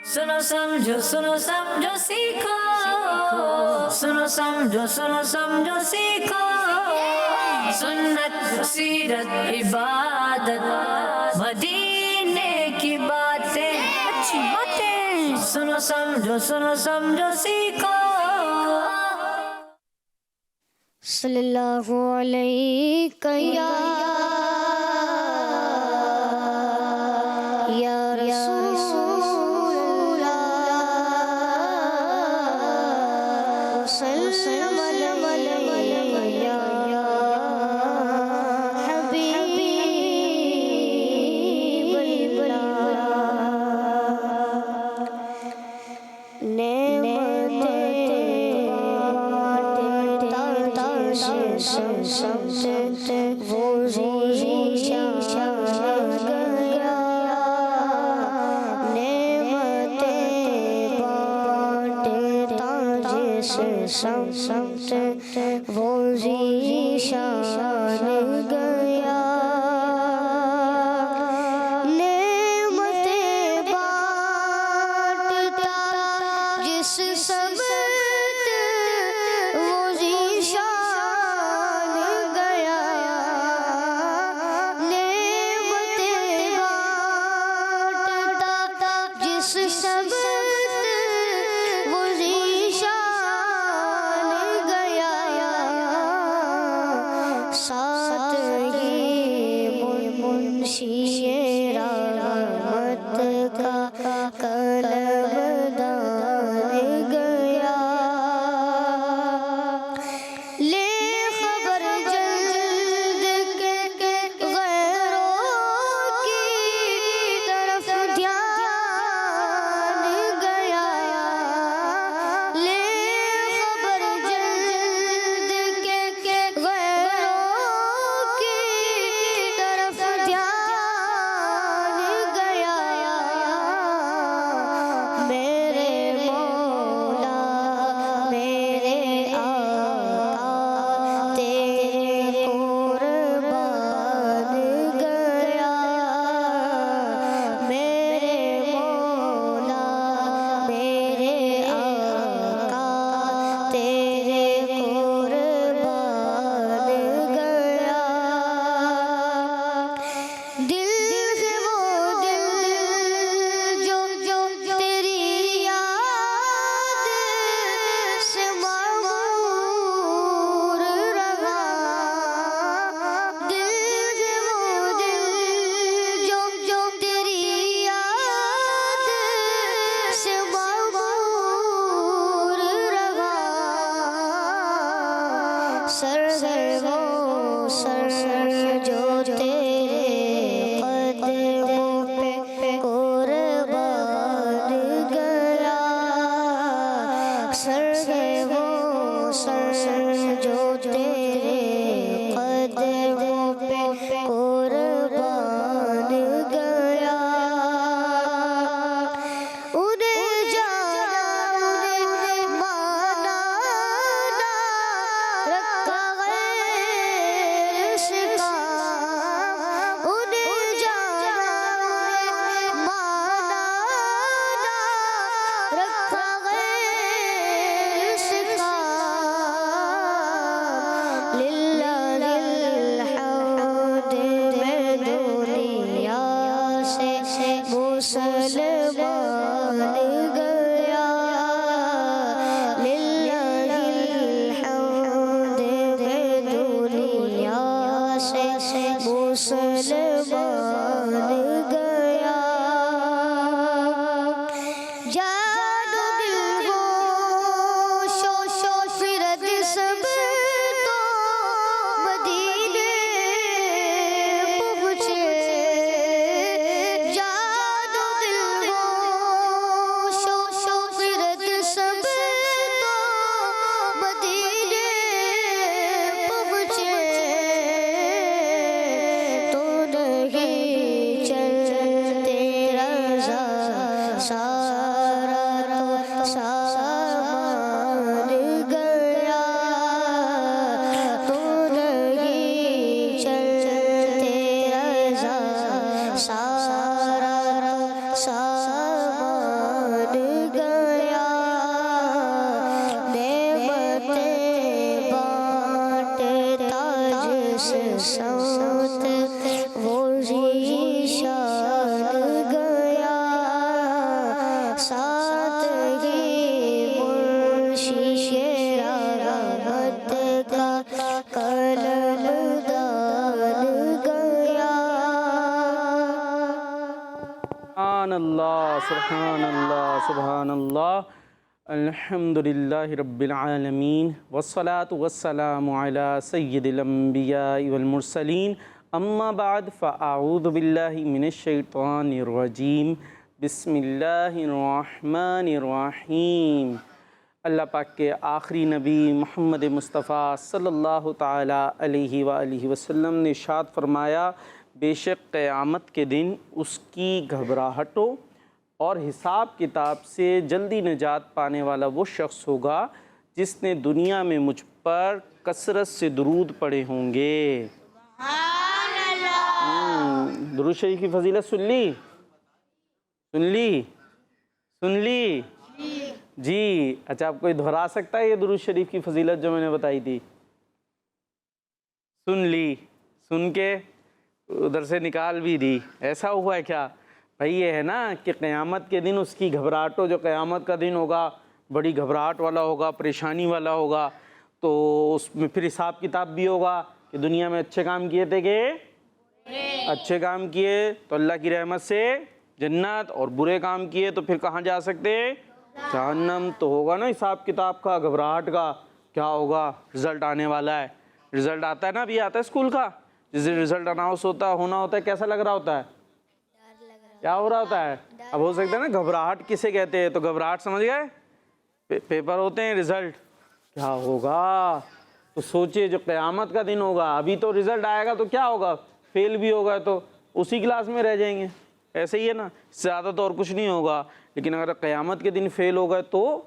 सुनो समझो सीखो, सुनो समझो सीखो, सुन्नत सीरत इबादत मदीने की बातें, अच्छी बातें। सुनो समझो सीखो। सल्लल्लाहु अलैहि या वो ज़ीशान गया, नेमतें बांटता जिस सबत वो ज़ीशान गया, नेमतें बांटता जिस सबत वो साथ ही मुंशिए रहमत का कलमदान गया, ले खबर जल्द के गैरों की तरफ ध्यान गया, ले खबर जल्द के सर जो तेरे कदमों पे कुर्बान गया, सर जो तेरे कदमों पे कुर्बान गया, उन्हें जाना उन्हें माना ना रखा मुसलमान गया, लिल्लाहिल हम्द में दुनिया से मुसलमान गया, जानो दिल शो फिरत सब तो मदीने पहुँचे, सारा साथ ही मुर्शिद रहमत का कलमदान गया। सुभानअल्लाह अल्हम्दुलिल्लाहि रब्बिल आलमीन वस्सलातु वस्सलामु अला सय्यिदिल अंबिया वल मुरसलीन अम्मा बाद फ़अऊज़ु बिल्लाहि मिनश शैतानिर रजीम बिस्मिल्लाहिर रहमानिर रहीम। अल्लाह पाक के आखिरी नबी मोहम्मद मुस्तफ़ा सल्लल्लाहु ताला अलैहि वालैहि वसल्लम ने इरशाद फरमाया, बेशक क़यामत के दिन उसकी घबराहटों और हिसाब किताब से जल्दी निजात पाने वाला वो शख्स होगा जिसने दुनिया में मुझ पर कसरत से दुरूद पढ़े होंगे। दुरूद शरीफ की फजीलत सुन ली जी। अच्छा, आप कोई दोहरा सकता है ये दुरूद शरीफ की फजीलत जो मैंने बताई थी? सुन के उधर से निकाल भी दी। ऐसा हुआ है क्या भाई? ये है ना कि क़यामत के दिन उसकी घबराहटों, जो क़यामत का दिन होगा बड़ी घबराहट वाला होगा, परेशानी वाला होगा, तो उसमें फिर हिसाब किताब भी होगा कि दुनिया में अच्छे काम किए थे कि अच्छे काम किए तो अल्लाह की रहमत से जन्नत, और बुरे काम किए तो फिर कहाँ जा सकते? जहन्नम। तो होगा ना हिसाब किताब का, घबराहट का। क्या होगा? रिज़ल्ट आने वाला है। रिज़ल्ट आता है ना, अभी आता है स्कूल का, जिस दिन रिज़ल्ट अनाउंस होना होता है, कैसा लग रहा होता है? क्या हो रहा होता है? अब हो सकता है ना, घबराहट किसे कहते हैं? तो घबराहट समझ गए? पेपर होते हैं, रिज़ल्ट क्या होगा? तो सोचिए जो क़यामत का दिन होगा, अभी तो रिज़ल्ट आएगा तो क्या होगा? फेल भी होगा तो उसी क्लास में रह जाएंगे। ऐसे ही है ना, इससे ज़्यादा तो और कुछ नहीं होगा। लेकिन अगर क़यामत के दिन फेल हो गए तो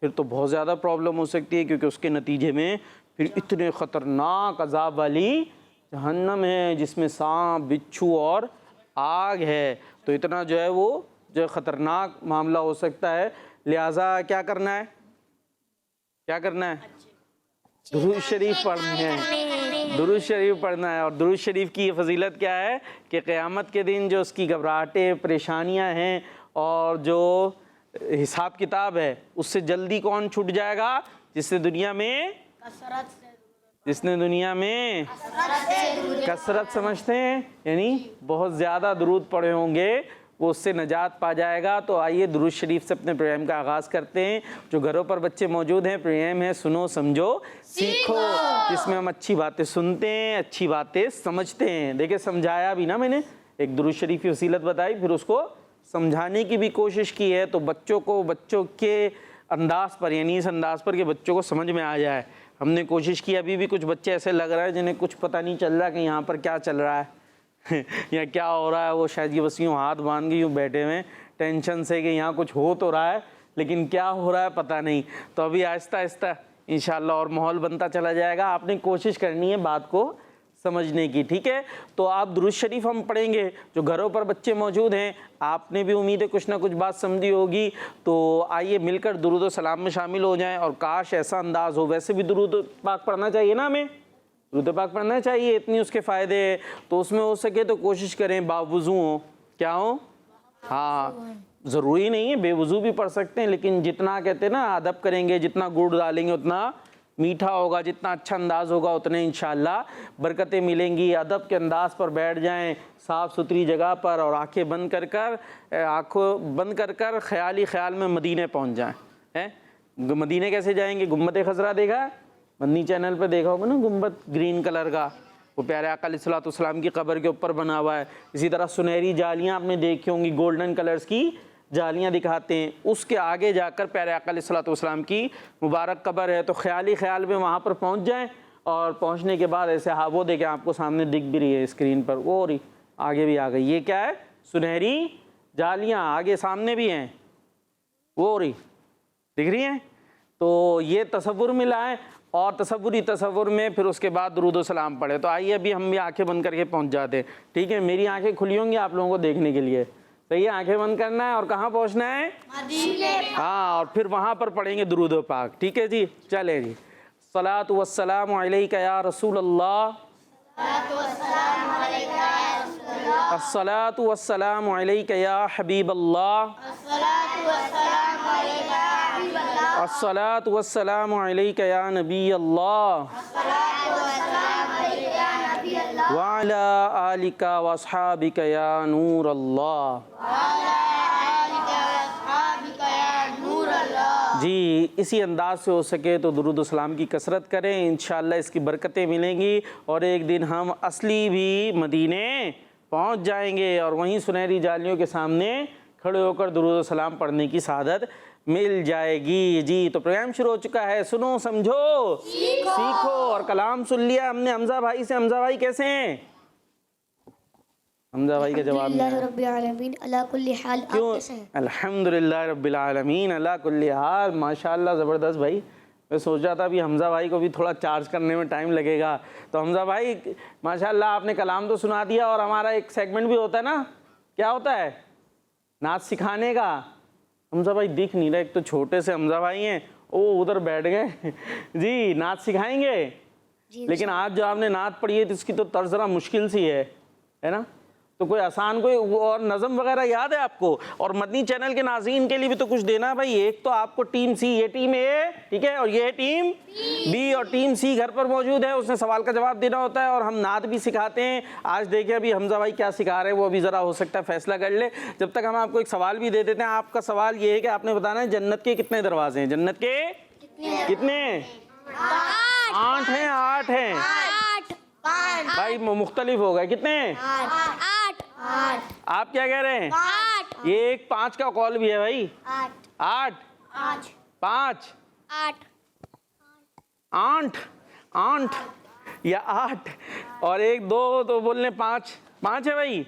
फिर तो बहुत ज़्यादा प्रॉब्लम हो सकती है, क्योंकि उसके नतीजे में फिर इतने ख़तरनाक अज़ाब वाली जहन्नम है जिसमें सांप, बिच्छू और आग है। तो इतना जो है वो जो ख़तरनाक मामला हो सकता है। लिहाजा क्या करना है? दुरूद शरीफ पढ़ना है। दुरूद शरीफ पढ़ना है। और दुरूद शरीफ की ये फजीलत क्या है कि क़यामत के दिन जो उसकी घबराहटें, परेशानियां हैं और जो हिसाब किताब है, उससे जल्दी कौन छूट जाएगा? जिसने दुनिया में कसरत समझते हैं, यानी बहुत ज़्यादा दुरूद पढ़े होंगे, वो उससे नजात पा जाएगा। तो आइए दुरूद शरीफ से अपने प्रोग्राम का आगाज़ करते हैं। जो घरों पर बच्चे मौजूद हैं, प्रोग्राम है सुनो समझो सीखो, जिसमें हम अच्छी बातें सुनते हैं, अच्छी बातें समझते हैं। देखिए, समझाया भी ना मैंने, एक दुरूद शरीफ की वसीलत बताई, फिर उसको समझाने की भी कोशिश की है, तो बच्चों के अंदाज पर, यानी इस अंदाज पर कि बच्चों को समझ में आ जाए, हमने कोशिश की। अभी भी कुछ बच्चे ऐसे लग रहा है जिन्हें कुछ पता नहीं चल रहा कि यहाँ पर क्या चल रहा है या क्या हो रहा है। वो शायद ये बस यूँ हाथ बांध के यूँ बैठे हुए टेंशन से कि यहाँ कुछ हो तो रहा है, लेकिन क्या हो रहा है पता नहीं। तो अभी आहिस्ता आहिस्ता इंशाअल्लाह और माहौल बनता चला जाएगा। आपने कोशिश करनी है बात को समझने की, ठीक है? तो आप दुरूद शरीफ हम पढ़ेंगे। जो घरों पर बच्चे मौजूद हैं, आपने भी उम्मीद है कुछ ना कुछ बात समझी होगी। तो आइए मिलकर दुरूद और सलाम में शामिल हो जाएं। और काश ऐसा अंदाज़ हो, वैसे भी दुरूद पाक पढ़ना चाहिए ना, हमें दुरूद पाक पढ़ना चाहिए, इतनी उसके फ़ायदे हैं। तो उसमें हो सके तो कोशिश करें बावुज़ू हो। क्या हो? हाँ, ज़रूरी नहीं है बेवुज़ू भी पढ़ सकते हैं, लेकिन जितना कहते हैं ना अदब करेंगे, जितना गुड़ डालेंगे उतना मीठा होगा, जितना अच्छा अंदाज़ होगा उतने इंशाअल्लाह बरकतें मिलेंगी। अदब के अंदाज़ पर बैठ जाएं, साफ़ सुथरी जगह पर, और आंखें बंद कर ख्याली ख्याल में मदीने पहुंच जाएं। हैं मदीने कैसे जाएंगे? गुम्बद खज़रा देखा है? मदनी चैनल पर देखा होगा ना, गुम्बद ग्रीन कलर का, वो प्यारे आका अलैहिस्सलातु वस्सलाम की कब्र के ऊपर बना हुआ है। इसी तरह सुनहरी जालियाँ आपने देखी होंगी, गोल्डन कलर्स की जालियाँ दिखाते हैं। उसके आगे जाकर प्यारे आका अलैहिस्सलातु वस्सलाम की मुबारक कब्र है। तो ख्याली ख्याल में वहाँ पर पहुँच जाएं, और पहुँचने के बाद ऐसे हाँ वो देखें, आपको सामने दिख भी रही है स्क्रीन पर, वो रही आगे भी आ गई। ये क्या है? सुनहरी जालियाँ आगे सामने भी हैं, वो रही दिख रही हैं। तो ये तसव्वुर में लाएँ, और तसव्वुर में फिर उसके बाद दुरूद व सलाम पढ़े। तो आइए अभी हम भी आंखें बंद करके पहुंच जाते हैं, ठीक है? मेरी आंखें खुली होंगी आप लोगों को देखने के लिए, सही है? आंखें बंद करना है और कहाँ पहुंचना है? हाँ, और फिर वहाँ पर पढ़ेंगे दुरूद व पाक, ठीक है जी? चले जी। सलातु वस्सलामु अलैका या रसूल अल्लाह, अस्सलातु वस्सलामु अलैका या हबीब अल्लाह, अस्सलातु वस्सलामु अलैका या नबी अल्लाह, व अला आलिका व अस्हाबिका या नूर अल्लाह। जी, इसी अंदाज से हो सके तो दुरूद व सलाम की कसरत करें, इंशाअल्लाह इसकी बरकतें मिलेंगी और एक दिन हम असली भी मदीने पहुंच जाएंगे और वहीं सुनहरी जालियों के सामने खड़े होकर दुरूद व सलाम पढ़ने की सादत मिल जाएगी। जी, तो प्रोग्राम शुरू हो चुका है। सुनो समझो सीखो और कलाम सुन लिया हमने हमजा भाई से। हमजा भाई कैसे हैं? हमजा भाई का जवाब नहीं आया। रब्बिल आलमीन अला कुल्ली हाल। आप क्यों? कैसे हैं? अल्हम्दुलिल्लाह रब्बिल आलमीन अला कुल्ली हाल। माशाअल्लाह ज़बरदस्त भाई। मैं सोच रहा था अभी हमजा भाई को भी थोड़ा चार्ज करने में टाइम लगेगा। तो हमजा भाई माशाअल्लाह आपने कलाम तो सुना दिया और हमारा एक सेगमेंट भी होता है ना, क्या होता है? नाच सिखाने का। हमजा भाई दिख नहीं रहा, एक तो छोटे से हमजा भाई हैं, ओ उधर बैठ गए। जी, नाच सिखाएंगे। लेकिन आज जो आपने नात पढ़ी है तो इसकी तो तर्ज ज़रा मुश्किल सी है ना? तो कोई आसान कोई और नज़म वगैरह याद है आपको? और मदनी चैनल के नाज़रीन के लिए भी तो कुछ देना है भाई। एक तो आपको टीम सी, ये टीम ए, ठीक है, और ये टीम बी, और टीम सी घर पर मौजूद है, उसने सवाल का जवाब देना होता है और हम नात भी सिखाते हैं। आज देखिए अभी हमजा भाई क्या सिखा रहे हैं, वो अभी ज़रा हो सकता है फैसला कर ले। जब तक हम आपको एक सवाल भी दे देते हैं। आपका सवाल ये है कि आपने बताना है जन्नत के कितने दरवाजे हैं? जन्नत के कितने? 8 हैं। 8 हैं भाई, मुख्तलिफ हो गए। कितने? 8। आप क्या कह रहे हैं? 8। ये एक 5 का कॉल भी है भाई। 8 5 8 या 8 और 1 2 तो बोलने 5 है भाई।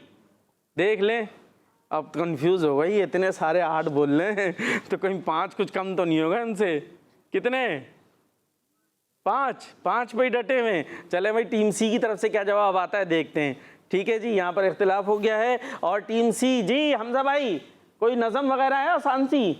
देख लें, अब कंफ्यूज हो गई, इतने सारे 8 बोल रहे हैं तो कहीं 5 कुछ कम तो नहीं होगा इनसे। कितने? 5 पे ही डटे हुए। चले भाई, टीम सी की तरफ से क्या जवाब आता है देखते हैं। ठीक है जी, यहाँ पर इख्तिलाफ हो गया है। और टीम सी, जी हमजा भाई कोई नज़म वगैरह है आसान सी?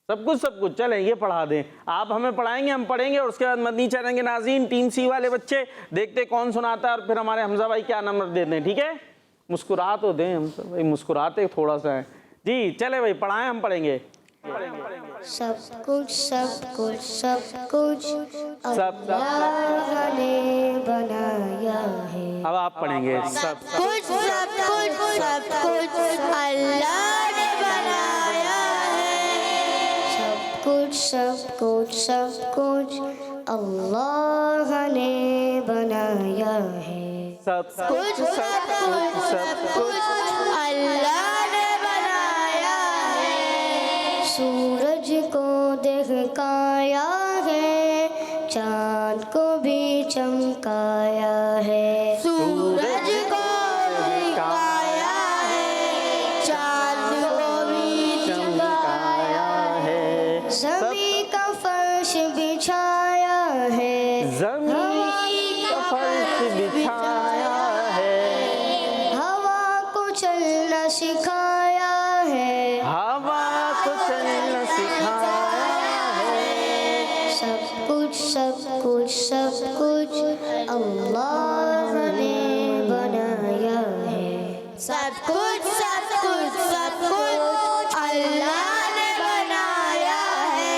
सब कुछ चलें ये पढ़ा दें। आप हमें पढ़ाएंगे, हम पढ़ेंगे और उसके बाद मदनी चैनल के नाज़रीन टीम सी वाले बच्चे देखते कौन सुनाता है और फिर हमारे हमजा भाई क्या नंबर देते हैं। ठीक है, मुस्कुरा तो दें हमजा भाई, मुस्कुराते थोड़ा सा है। जी चले भाई, पढ़ाएं, हम पढ़ेंगे। सब कुछ अल्लाह ने बनाया है। अब आप पढ़ेंगे। सब कुछ अल्लाह ने बनाया है। सब कुछ अल्लाह ने बनाया है। सब कुछ अल्लाह ने बनाया है। सूरज को दिखाया है, चाँद को भी चमकाया है। सूरज को दिखाया है, चाँद को भी चमकाया है। ज़मीं का फर्श बिछाया है, ज़मीं का फर्श बिछाया है। हवा को चलना सिखाया है, हवा को चलना सिखाया है। सब कुछ अल्लाह ने बनाया है। सब कुछ अल्लाह ने बनाया है।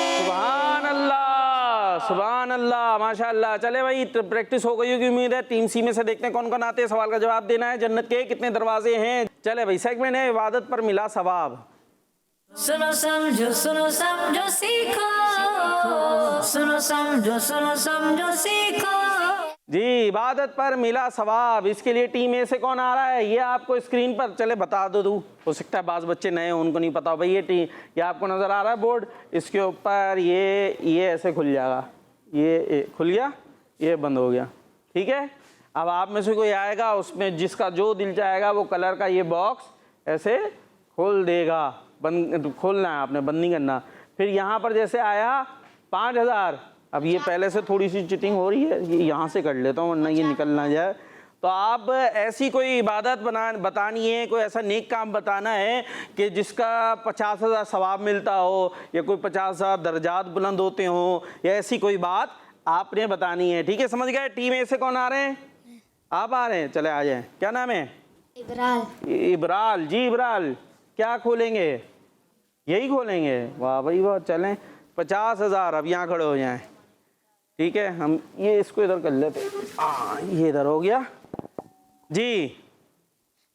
सुभान अल्लाह, माशाअल्लाह। चले भाई, प्रैक्टिस हो गई होगी उम्मीद है। टीम सी में से देखते हैं कौन कौन आते हैं। सवाल का जवाब देना है। जन्नत के कितने दरवाजे हैं? चले भाई, सेगमेंट है इबादत पर मिला सवाब। सुनो समझो सीखो, सुनो समझो सीखो। जी, इबादत पर मिला सवाब, इसके लिए टीम ए से कौन आ रहा है ये आपको स्क्रीन पर चले बता दो। हो सकता है बाज़ बच्चे नए हो, उनको नहीं पता हो भाई। ये टीम, ये आपको नज़र आ रहा है बोर्ड, इसके ऊपर ये ऐसे खुल जाएगा। ये खुल गया, ये बंद हो गया। ठीक है, अब आप में से कोई आएगा, उसमें जिसका जो दिल चाहेगा वो कलर का ये बॉक्स ऐसे खोल देगा। बंद खोलना है आपने, बंद नहीं करना। फिर यहाँ पर जैसे आया 5000, अब ये पहले से थोड़ी सी चिटिंग हो रही है, ये यहाँ से कर लेता हूँ वरना ये निकल ना जाए। तो आप ऐसी कोई इबादत बतानी है, कोई ऐसा नेक काम बताना है कि जिसका 50,000 सवाब मिलता हो, या कोई 50,000 दर्जात बुलंद होते हो, या ऐसी कोई बात आपने बतानी है। ठीक है, समझ गए? टीम ए से कौन आ रहे हैं? आप आ रहे हैं, चले आ जाएं। क्या नाम है? इबराल। इबराल जी, इबराल क्या खोलेंगे? यही खोलेंगे? वाह भाई वाह, चलें 50,000। अब यहाँ खड़े हो जाएं, ठीक है। हम ये इसको इधर कर लेते, ये इधर हो गया जी।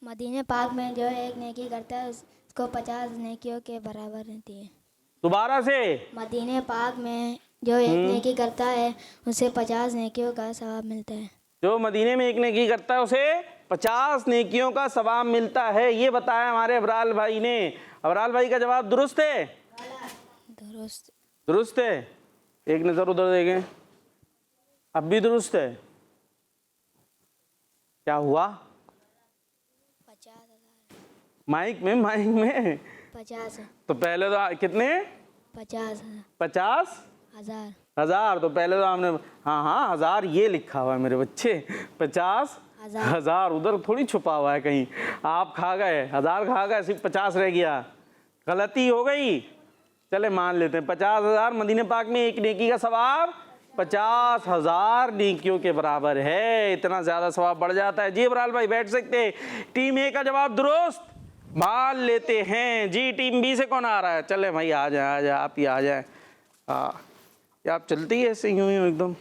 मदीने पाक में जो एक नेकी करता है उसको 50 नेकियों के बराबर रहती है। दोबारा से। मदीने पाक में जो एक नेकी करता है उसे 50 नेकियों का सवाब मिलता है। जो मदीने में एक नेकी करता है उसे 50 नेकियों का सवाब मिलता है, ये बताया हमारे अबराल भाई ने। अबराल भाई का जवाब दुरुस्त है? दुरुस्त। दुरुस्त है। एक नजर उधर देखें, अब भी दुरुस्त है। क्या हुआ? 50,000। माइक में, माइक में 50। तो पहले तो कितने? 50,000। 50,000। तो पहले तो हमने, हाँ हाँ 1000 ये लिखा हुआ है मेरे बच्चे, 50,000 उधर थोड़ी छुपा हुआ है कहीं। आप खा गए, 1000 खा गए, सिर्फ 50 रह गया, गलती हो गई। चले मान लेते हैं 50,000 मदीने पाक में एक नेकी का सवाब 50,000 नेकियों के बराबर है। इतना ज्यादा सवाब बढ़ जाता है जी। इबराल भाई बैठ सकते हैं। टीम ए का जवाब दुरुस्त मान लेते हैं जी। टीम बी से कौन आ रहा है? चले भाई आ जाए, आ जाए, आप ही आ जाए। हाँ, क्या आप चलती है ऐसे यूं यूं एकदम?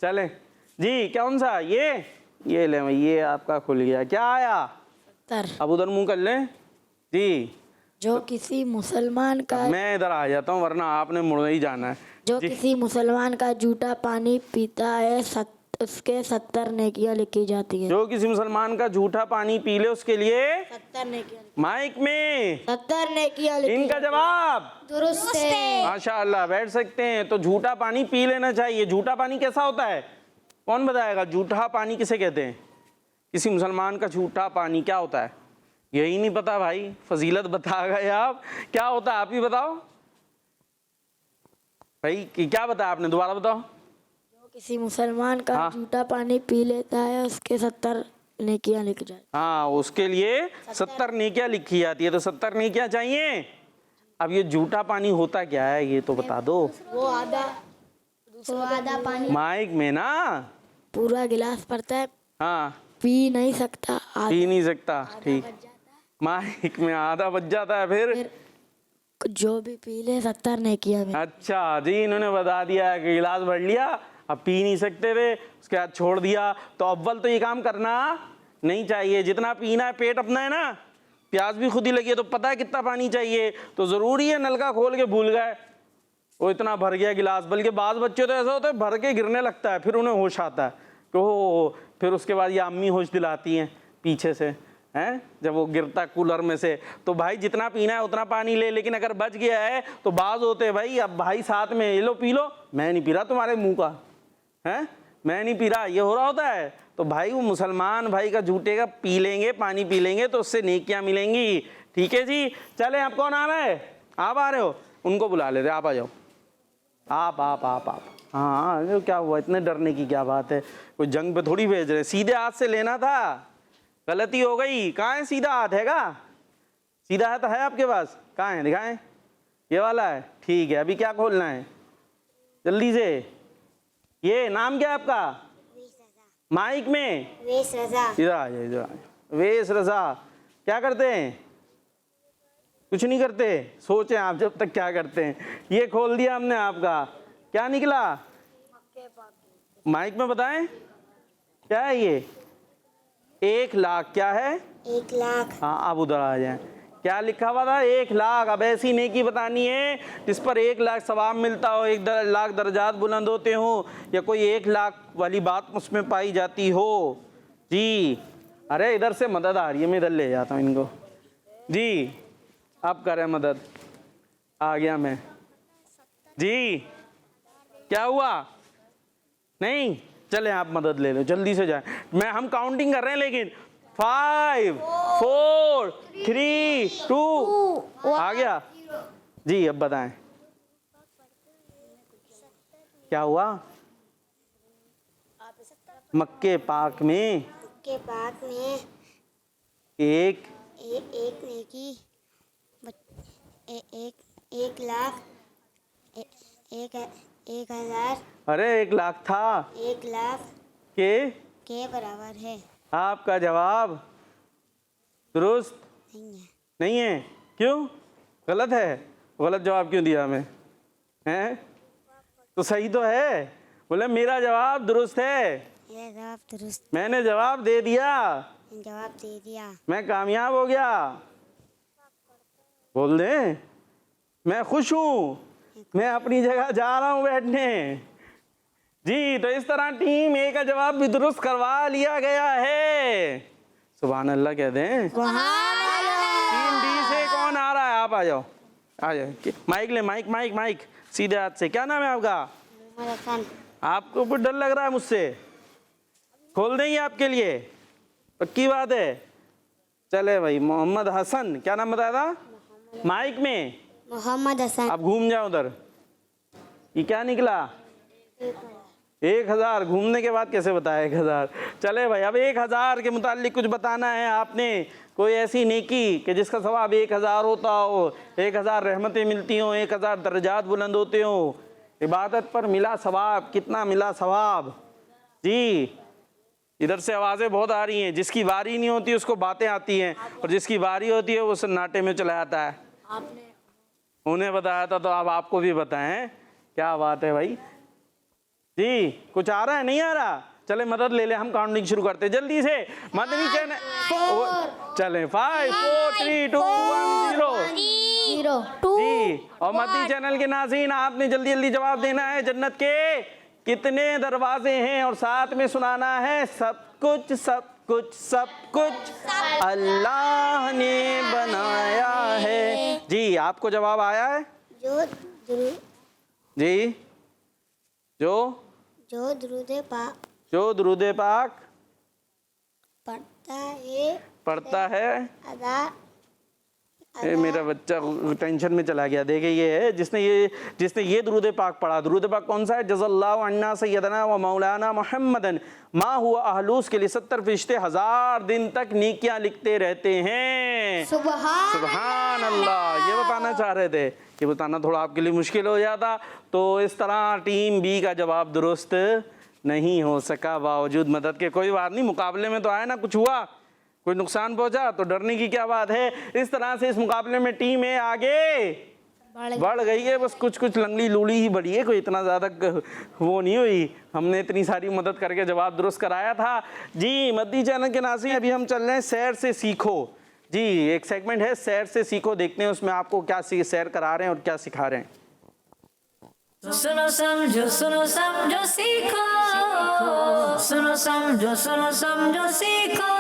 चले जी। कौन सा? ये ले भाई, ये आपका खुल गया। क्या आया? अब उधर मुंह कर लें जी। जो किसी मुसलमान का, मैं इधर आ जाता हूँ वरना आपने मुड़ ही जाना है। जो किसी मुसलमान का जूठा पानी पीता है उसके 70 नेकियां लिखी जाती है। जो किसी मुसलमान का झूठा पानी पी ले उसके लिए 70 नेकियां। माइक में 70 नेकियां लिखी। इनका जवाब दुरुस्त है। माशाअल्लाह, बैठ सकते हैं। तो झूठा पानी पी लेना चाहिए। झूठा पानी कैसा होता है? कौन बताएगा? झूठा पानी किसे कहते हैं? किसी मुसलमान का झूठा पानी क्या होता है? यही नहीं पता भाई, फजीलत बता गए आप। क्या होता है आप ही बताओ भाई, क्या बताया आपने? दोबारा बताओ। जो किसी मुसलमान का हाँ। जूठा पानी पी लेता है उसके 70 नेकियां लिख जाए। हाँ, उसके लिए 70 नेकियां लिखी जाती है। तो 70 नेकियां चाहिए। अब ये झूठा पानी होता क्या है ये तो बता दो। वो आधा पानी माइक में ना पूरा गिलास भरता है, हाँ, पी नहीं सकता, पी नहीं सकता, ठीक। माइक में आधा बच जाता है, फिर जो भी पी ले 70 नेकियां में। अच्छा जी, इन्होंने बता दिया कि गिलास भर लिया, अब पी नहीं सकते थे, उसके बाद छोड़ दिया। तो अव्वल तो ये काम करना नहीं चाहिए। जितना पीना है, पेट अपना है ना, प्यास भी खुद ही लगी है, तो पता है कितना पानी चाहिए। तो जरूरी है नलका खोल के भूल गए, वो इतना भर गया गिलास। बल्कि बाज़ बच्चे तो ऐसा होता है भर के गिरने लगता है, फिर उन्हें होश आता है कि हो, फिर उसके बाद ये अम्मी होश दिलाती हैं पीछे से, हैं, जब वो गिरता कूलर में से। तो भाई जितना पीना है उतना पानी ले, लेकिन अगर बच गया है तो बाज़ होते हैं भाई, अब भाई साथ में ये लो पी लो, मैं नहीं पी रहा तुम्हारे मुंह का, हैं, मैं नहीं पी रहा, ये हो रहा होता है। तो भाई वो मुसलमान भाई का झूठे का पी लेंगे, पानी पी लेंगे तो उससे नेकियां मिलेंगी। ठीक है जी। चले, आप कौन आ रहा है? आप आ रहे हो? उनको बुला लेते, आप आ जाओ। आप हाँ, जो क्या हुआ, इतने डरने की क्या बात है? कोई जंग पे थोड़ी भेज रहे, सीधे हाथ से लेना था, गलती हो गई। कहाँ है सीधा हाथ? है का सीधा हाथ है आपके पास? कहाँ है, दिखाएं। ये वाला है, ठीक है। अभी क्या खोलना है? जल्दी से। ये नाम क्या है आपका? माइक में वेस रजा। इधर आ जाए, इधर आ जाए। वेस रजा क्या करते हैं? कुछ नहीं करते। सोचें आप जब तक क्या करते हैं। ये खोल दिया हमने आपका, क्या निकला? माइक में बताएं क्या है ये? 1 लाख। क्या है? 1 लाख। हाँ, अब उधर आ जाए। क्या लिखा हुआ था? 1 लाख। अब ऐसी नेकी बतानी है जिस पर 1 लाख सवाब मिलता हो, 1 लाख दर्जात बुलंद होते हो, या कोई 1 लाख वाली बात उसमें पाई जाती हो जी। अरे इधर से मदद आ रही है, मैं इधर ले जाता हूँ इनको जी। अब करें मदद। आ गया मैं जी। क्या हुआ? नहीं, चले आप मदद ले लो, जल्दी से जाए। हम काउंटिंग कर रहे हैं, लेकिन 5 4 3 2 आ गया जी। अब बताएं क्या हुआ? मक्के पाक में एक नेकी 1 लाख 1,000। अरे 1 लाख था 1 लाख के के बराबर है। आपका जवाब दुरुस्त नहीं है। क्यों? गलत है। गलत जवाब क्यों दिया हमें? हैं? तो सही तो है। बोले मेरा जवाब दुरुस्त है। मेरा जवाब दुरुस्त। मैंने जवाब दे दिया। जवाब दे दिया। मैं कामयाब हो गया। बोल दे मैं खुश हूँ, मैं अपनी जगह जा रहा हूँ बैठने। जी, तो इस तरह टीम ए का जवाब भी दुरुस्त करवा लिया गया है। सुभान अल्लाह कह दें। टीम बी से कौन आ रहा है? आप आ जाओ, आ जाओ। माइक ले, माइक माइक माइक सीधे हाथ से। क्या नाम है आपका? मोहम्मद हसन। आपको कुछ डर लग रहा है मुझसे? खोल देंगे आपके लिए, पक्की बात है। चले भाई, मोहम्मद हसन। क्या नाम बताया था? माइक में मोहम्मद हसन। अब घूम जाओ उधर। ये क्या निकला? 1000। घूमने के बाद कैसे बताया 1000? चले भाई, अब 1000 के मुतालिक कुछ बताना है आपने। कोई ऐसी नेकी कि जिसका सवाब 1000 होता हो, 1000 रहमतें मिलती हो, 1000 दर्जात बुलंद होते हो। इबादत पर मिला सवाब, कितना मिला सवाब? जी, इधर से आवाज़ें बहुत आ रही हैं। जिसकी बारी नहीं होती उसको बातें आती हैं, और जिसकी बारी होती है वो सन्नाटे में चला जाता है। उन्हें बताया था तो अब आपको भी बताएं। क्या बात है भाई। जी, कुछ आ रहा है? नहीं आ रहा? चले मदद ले ले, हम काउंटिंग शुरू करते हैं जल्दी से। मदनी चैनल चले 5 4 3 2 1 0 जी। और मदनी चैनल के नाज़रीन, आपने जल्दी जल्दी जवाब देना है। जन्नत के कितने दरवाजे हैं और साथ में सुनाना है सब कुछ सब कुछ सब कुछ अल्लाह ने बनाया है। जी, आपको जवाब आया है? जी, जो दुरूद पाक पढ़ता है अदा। मेरा बच्चा टेंशन में चला गया। देखे, ये है जिसने ये दुरूद पाक पढ़ा। दुरूद पाक कौन सा है? जज़ल्लाहु अन्ना सय्यदना व मौलाना मुहम्मदन मा हुआ अहलूस के लिए 70 फरिश्ते 1000 दिन तक नेकियां लिखते रहते हैं। सुभान अल्लाह। ये बताना चाह रहे थे, ये बताना थोड़ा आपके लिए मुश्किल हो जाता। तो इस तरह टीम बी का जवाब दुरुस्त नहीं हो सका बावजूद मदद के। कोई बात नहीं, मुकाबले में तो आया ना, कुछ हुआ, कोई नुकसान पहुंचा तो डरने की क्या बात है। इस तरह से इस मुकाबले में टीम ए आगे बढ़ गई है। बस कुछ कुछ लंगड़ी लूड़ी ही बढ़ी है, कोई इतना ज़्यादा वो नहीं हुई। हमने इतनी सारी मदद करके जवाब दुरुस्त कराया था। जी, मदनी चैनल के नाज़रीन, अभी हम चल रहे हैं सैर से सीखो। जी, एक सेगमेंट है सैर से सीखो, देखते हैं उसमें आपको क्या सैर करा रहे हैं और क्या सिखा रहे हैं। सुनो समझो सीखो, सुनो समझो सीखो।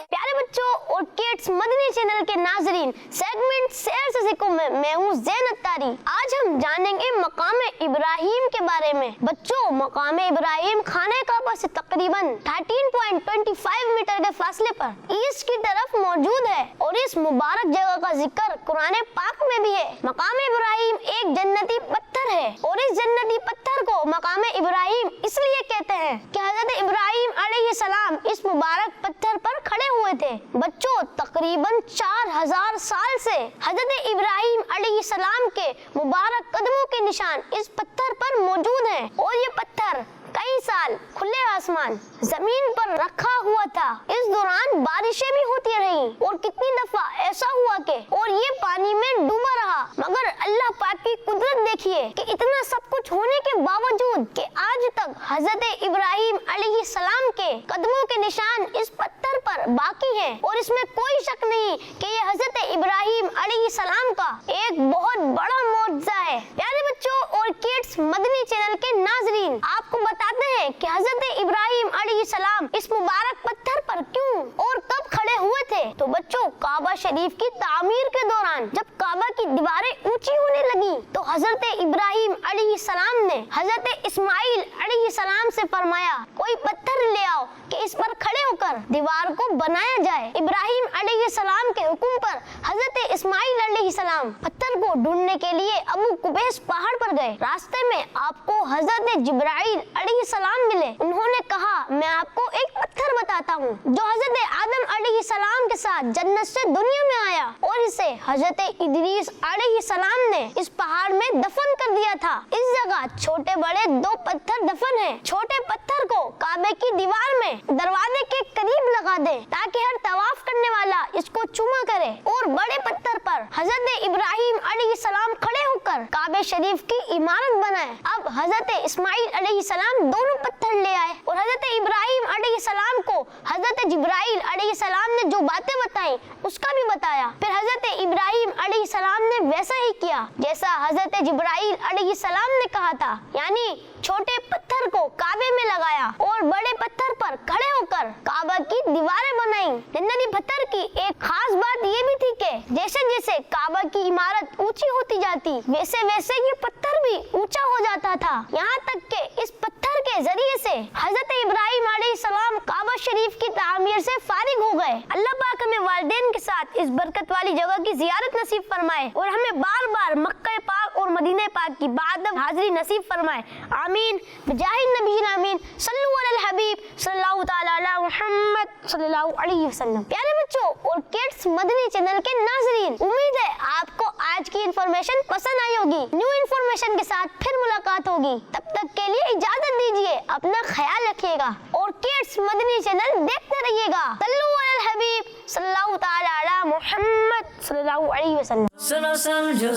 प्यारे बच्चों और किड्स, मदनी चैनल के नाजरीन, सेगमेंट सैर से सीखो में मैं हूँ ज़ैन अत्तारी। आज हम जानेंगे मकाम इब्राहिम के बारे में। बच्चों, मकाम इब्राहिम खाने काबा से तकरीबन 13.25 मीटर के फासले पर ईस्ट की तरफ मौजूद है और इस मुबारक जगह का जिक्र कुरान पाक में भी है। मकाम इब्राहिम एक जन्नती पत्थर है और इस जन्नती पत्थर को मकाम इब्राहिम इसलिए कहते हैं कि हजरत इब्राहिम अलैहिस्सलाम इस मुबारक पत्थर पर खड़े हुए थे। बच्चों, तकरीबन 4000 साल से हजरत इब्राहिम अलैहिस्सलाम के मुबारक कदमों के निशान इस पत्थर पर मौजूद हैं और ये पत्थर कई साल खुले आसमान जमीन पर रखा हुआ था। इस दौरान बारिशें भी होती रही और कितनी दफा ऐसा हुआ कि और ये पानी में डूबा रहा। मगर अल्लाह पाक की कुदरत देखिए कि इतना सब कुछ होने के बावजूद कि आज तक हजरत इब्राहिम अलैहिस्सलाम के कदमों के निशान इस पत्थर पर बाकी हैं और इसमें कोई शक नहीं कि ये हजरत इब्राहिम अलैहिस्सलाम का एक बहुत बड़ा मौजज़ा है। प्यारे बच्चों और किड्स, मदनी चैनल के नाजरीन, आपको बताते हैं कि हजरत इब्राहिम अलैहिस्सलाम इस मुबारक पत्थर पर क्यों और कब खड़े हुए थे। तो बच्चों, काबा शरीफ की तामीर के दौरान जब काबा की दीवारें ऊंची होने लगी तो हजरत इब्राहिम अलैहिस्सलाम ने हजरत इस्माइल अलैहिस्सलाम से फरमाया, कोई पत्थर ले आओ कि इस पर खड़े होकर दीवार को बनाया जाए। इब्राहिम अलैहिस्सलाम के हुक्म पर हजरत इस्माइल अलैहिस्सलाम पत्थर को ढूंढने के लिए अबू कुबैस पहाड़ पर गए। रास्ते में आपको हजरत जिब्राइल अलैहिस्सलाम मिले। उन्होंने कहा, मैं आपको एक पत्थर बताता हूँ जो हजरत आदम अलैहिस्सलाम के साथ जन्नत से दुनिया में आया और इसे हजरत इदरीस अलैहिस्सलाम ने इस पहाड़ में दफन कर दिया था। इस जगह छोटे बड़े 2 पत्थर दफन हैं। छोटे पत्थर को काबे की दीवार में दरवाजे के करीब लगा दे ताकि हर तवाफ करने वाला इसको चूमा करे, और बड़े पत्थर पर हजरत इब्राहिम अलैहिस्सलाम खड़े होकर काबे शरीफ की इमारत बनाए। अब हजरत इस्माइल अलैहिस्सलाम दोनों पत्थर ले आए और हजरत इब्राहिम अलैहिस्सलाम को हजरत जिब्राइल अलैहिस्सलाम ने जो बातें बताई उसका भी बताया। फिर हजरत इब्राहिम अलैहिस्सलाम ने वैसा ही किया जैसा हजरत जिब्राइल अलैहिस्सलाम ने कहा था, यानी छोटे पत्थर को काबे में लगाया और बड़े पत्थर पर खड़े होकर काबा की दीवारें बनाई। जन्नती पत्थर की एक खास बात ये भी थी कि जैसे जैसे काबा की इमारत ऊंची होती जाती वैसे वैसे ये पत्थर भी ऊंचा हो जाता था, यहाँ तक कि इस पत्थर के जरिए से हजरत इब्राहिम अलैहिस्सलाम काबा शरीफ की तामीर से फारिग हो गए। अल्लाह पाक हमें वालिदैन के साथ इस बरकत वाली जगह की जियारत नसीब फरमाए और हमें बार बार मक्का पाक और मदीने पाक की बादब हाजिरी नसीब फरमाए। आमीन बिजाहिद नबी आमीन सल्लल्लाहु अलैहि हबीब सल्लल्लाहु तआला अला मुहम्मद सल्लल्लाहु अलैहि वसल्लम। प्यारे बच्चों और किड्स मदनी चैनल के नाज़रीन, उम्मीद है आपको आज की इंफॉर्मेशन पसंद आई होगी। न्यू इंफॉर्मेशन के साथ फिर मुलाकात होगी, तब तक के लिए इजाजत दीजिए, अपना ख्याल रखिएगा और किड्स मदनी चैनल देखते रहिएगा। सल्लल्लाहु अलैहि हबीब सल्लल्लाहु तआला अला मुहम्मद सल्लल्लाहु अलैहि वसल्लम। सुनो समझो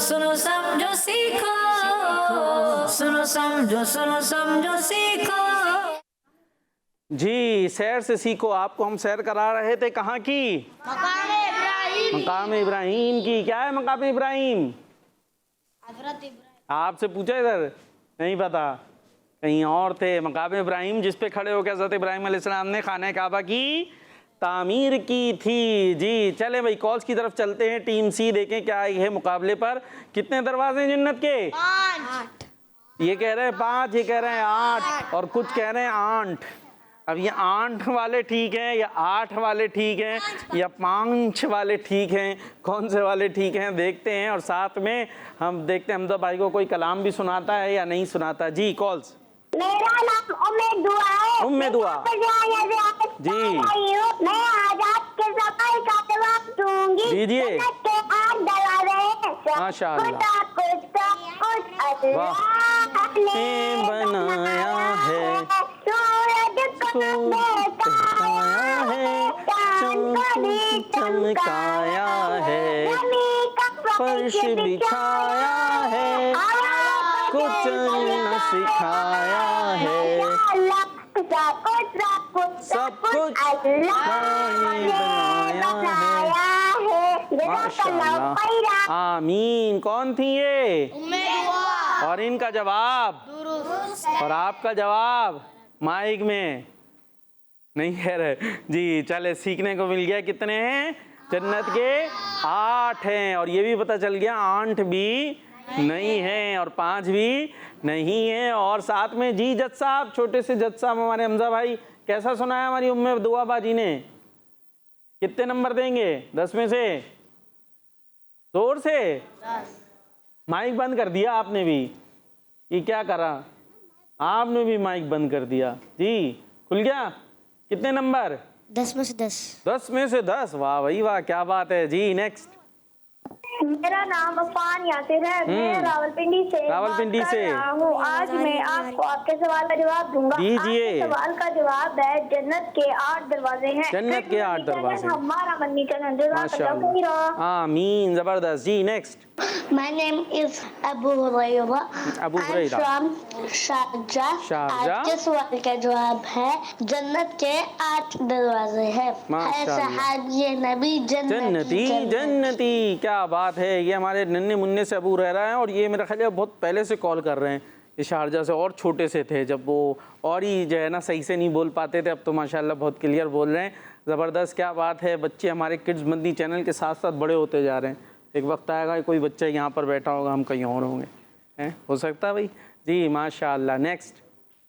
सीखो, सुनो समझो सीखो। जी, सैर से सीखो आपको हम सैर करा रहे थे कहाँ की? मकाम इब्राहिम की। क्या है मकाम इब्राहिम? आपसे पूछा इधर? नहीं पता, कहीं और थे। मकाम इब्राहिम जिस पे खड़े होकर हज़रत इब्राहिम अलैहिस्सलाम ने खाने काबा की तामीर की थी। जी चले भाई कॉल्स की तरफ चलते हैं। टीम सी देखें क्या आई है मुकाबले पर। कितने दरवाजे हैं जन्नत के? 5। ये कह रहे हैं 5, ये कह रहे हैं 8 और कुछ कह रहे हैं 8। अब ये 8 वाले ठीक हैं या 8 वाले ठीक हैं या 5 वाले ठीक हैं? कौन से वाले ठीक हैं देखते हैं, और साथ में हम देखते हैं हमदा भाई को कोई कलाम भी सुनाता है या नहीं सुनाता। जी कॉल्स। मेरा नाम उम्मे दुआ है। उम्मे दुआ जी, मैं आजाद के सफाई का जवाब दूंगी। दीजिए। माशाअल्लाह, वाह। बनाया है, चमकाया है, चमकाया है, फर्श बिछाया है, कुछ न सिखाया है, सब कुछ बनाया है। माशाअल्लाह, आमीन। कौन थी ये? और इनका जवाब और आपका जवाब माइक में नहीं कह रहे। जी चले, सीखने को मिल गया। कितने हैं जन्नत के? 8 हैं, और ये भी पता चल गया 8 भी नहीं है और 5 भी नहीं है। और साथ में जी जज साहब, छोटे से जज साहब हमारे हमजा भाई, कैसा सुनाया हमारी उम्मे दुआ बाजी ने? कितने नंबर देंगे 10 में से? जोर से। माइक बंद कर दिया आपने भी, ये क्या करा? आपने भी माइक बंद कर दिया। जी खुल गया। कितने नंबर? 10 में से 10। 10 में से 10। वाह भाई वाह, क्या बात है। जी नेक्स्ट। मेरा नाम अफान यासिर है। मैं रावलपिंडी से हूँ। आज मैं आपको आपके सवाल का जवाब दूंगा। दीजिए। सवाल का जवाब है जन्नत के 8 दरवाजे हैं। जन्नत के 8 दरवाजे। हमारा मन्नी चैनल। माशाअल्लाह, आमीन, जबरदस्त। जी next. My name is Abu Huraira. Abu Huraira. I'm from Sharjah. आज के सवाल का जवाब है जन्नत के 8 दरवाजे हैं। माशाअल्लाह। सहाबी नबी जन्नती। क्या बात है। ये हमारे नन्हे मुन्ने से अबू हुरैरा हैं, और ये मेरा ख्याल है बहुत पहले से कॉल कर रहे हैं। ये शारजाह से, और छोटे से थे जब वो, और ही जो है ना सही से नहीं बोल पाते थे। अब तो माशाल्लाह बहुत क्लियर बोल रहे हैं। ज़बरदस्त, क्या बात है। बच्चे हमारे किड्स मदनी चैनल के साथ साथ बड़े होते जा रहे हैं। एक वक्त आएगा कोई बच्चा यहाँ पर बैठा होगा, हम कहीं और होंगे, हैं? हो सकता है भाई। जी माशाल्लाह। नेक्स्ट।